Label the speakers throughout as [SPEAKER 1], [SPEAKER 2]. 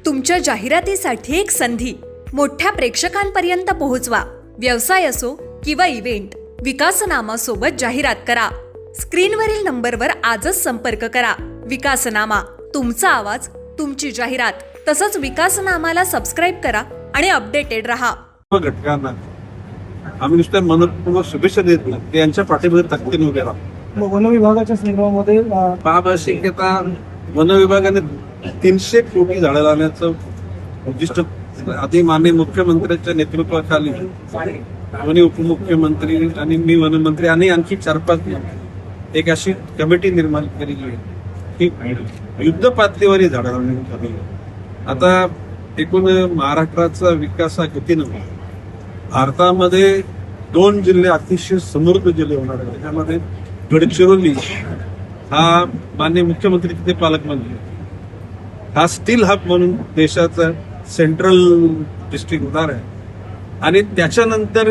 [SPEAKER 1] तुमच्या जाहिरातीसाठी एक संधी मोठ्या प्रेक्षकांपर्यंत पोहोचवा. व्यवसाय असो किंवा इव्हेंट, विकासनामा सोबत जाहिरात करा. स्क्रीनवरील नंबरवर आजच संपर्क करा. विकासनामा, तुमचा आवाज, तुमची जाहिरात. तसंच विकासनामाला सबस्क्राईब करा आणि अपडेटेड रहा.
[SPEAKER 2] घटकांना आम्ही नुसत्या मनपूर्वक शुभेच्छा देत नाही, ते यांच्या पाठीमध्ये ताकदीने उभे राहतो.
[SPEAKER 3] वन विभागाच्या संदर्भामध्ये
[SPEAKER 2] महाभाषिकता वन विभागाने 300 कोटी झाडं लावण्याचं उद्दिष्ट आधी माननीय मुख्यमंत्र्यांच्या नेतृत्वाखाली दोन्ही उपमुख्यमंत्री आणि मी वनमंत्री आणि आणखी 4-5 एक अशी कमिटी निर्माण केलेली आहे की युद्ध पातळीवर झाडं लावण्यात आली. आता एकूण महाराष्ट्राचा विकास हा गतीनं भारतामध्ये 2 जिल्हे अतिशय समृद्ध जिल्हे होणार आहेत. त्याच्यामध्ये गडचिरोली हा माननीय मुख्यमंत्री तिथे पालकमंत्री, हा स्टील हब म्हणून देशाचा सेंट्रल डिस्ट्रिक्ट होणार आहे. आणि त्याच्यानंतर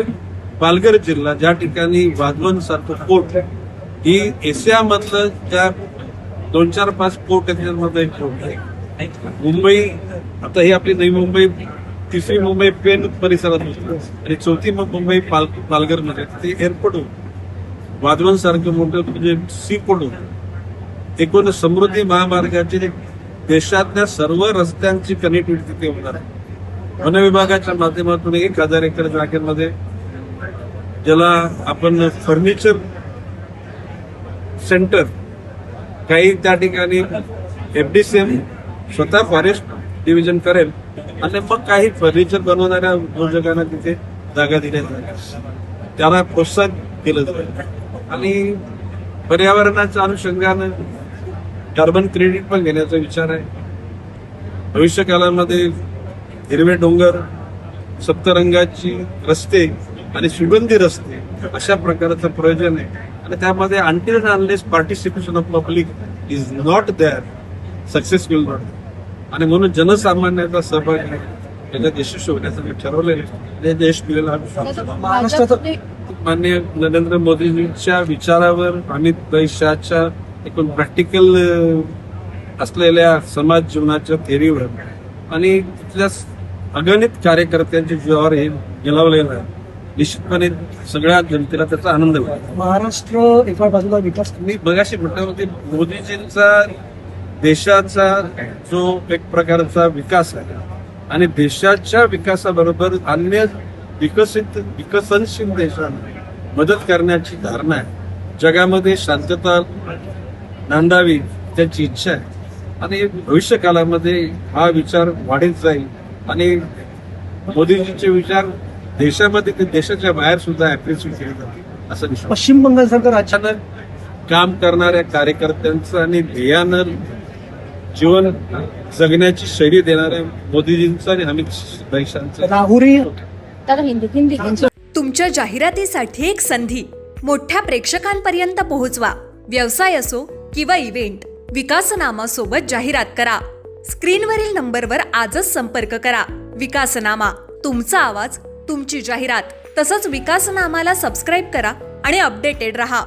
[SPEAKER 2] पालघर जिल्हा, ज्या ठिकाणी वाधवन सारखं पोर्ट, ही एशियामधलं ज्या 2-4-5 पोर्ट आहेत त्यामध्ये एक पोर्ट आहे. मुंबई, आता ही आपली नवी मुंबई, तिसरी मुंबई पेन परिसरात होती आणि चौथी मुंबई पालघर मध्ये ते एअरपोर्ट होतं. वाधवन सारखं मोठं म्हणजे सी पोर्ट होतं. एकूण समृद्धी महामार्गाची देशातल्या सर्व रस्त्यांची कनेक्टिव्हिटी तिथे होणार आहे. वन विभागाच्या माध्यमातून 1000 एकर जागेमध्ये, ज्याला आपण फर्निचर सेंटर, काही त्या ठिकाणी FDCM स्वतः फॉरेस्ट डिव्हिजन करेल आणि मग काही फर्निचर बनवणाऱ्या उद्योजकांना तिथे जागा दिल्या जाईल, त्याला प्रोत्साहन केलं जाईल. आणि पर्यावरणाच्या अनुषंगानं कार्बन क्रेडिट पण घेण्याचा विचार आहे. भविष्य काळामध्ये हिरवे डोंगर, सप्तरंगाची रस्ते आणि सुगंधी रस्ते अशा प्रकारचं प्रयोजन आहे. आणि त्यामध्ये until unless participation of public is not there, success will not. आणि म्हणून जनसामान्याचा सहभाग आहे, त्याच्यात यशस्वी होण्याचं ठरवलेलं आहे. देश मिळेल हा विश्वास.
[SPEAKER 3] महाराष्ट्राचं
[SPEAKER 2] माननीय नरेंद्र मोदींच्या विचारावर, अमित शहाच्या एकूण प्रॅक्टिकल असलेल्या समाज जीवनाच्या थेरीवर आणि तिथल्या अगणित कार्यकर्त्यांच्या जीवावर हे गिलावलेलं आहे. निश्चितपणे सगळ्या जनतेला त्याचा आनंद होईल.
[SPEAKER 3] महाराष्ट्र एका बाजूला विकास,
[SPEAKER 2] मी बघाशी म्हटलं होते, मोदीजींचा देशाचा जो एक प्रकारचा विकास आहे आणि देशाच्या विकासाबरोबर अन्य विकसनशील देशांना मदत करण्याची धारणा आहे. जगामध्ये शांतता नांदावी त्याची इच्छा आहे. आणि भविष्य काळामध्ये हा विचार वाढत जाईल आणि मोदीजींचे विचार देशामध्ये ते देशाच्या बाहेर सुद्धा अप्रिशिएट केले जातील असं विश्वास.
[SPEAKER 3] पश्चिम बंगाल सरकार
[SPEAKER 2] अचानक काम करणाऱ्या कार्यकर्त्यांचं आणि ध्येयानं जीवन जगण्याची शैली देणाऱ्या मोदीजींचं आणि अमित शहांचं
[SPEAKER 3] राहुरी
[SPEAKER 1] तुमच्या जाहिरातीसाठी एक संधी मोठ्या प्रेक्षकांपर्यंत पोहोचवा. व्यवसाय असो किंवा इव्हेंट, विकासनामा सोबत जाहिरात करा. स्क्रीनवरील नंबरवर आजच संपर्क करा. विकासनामा, तुमचा आवाज, तुमची जाहिरात. तसंच विकासनामाला सबस्क्राईब करा आणि अपडेटेड रहा.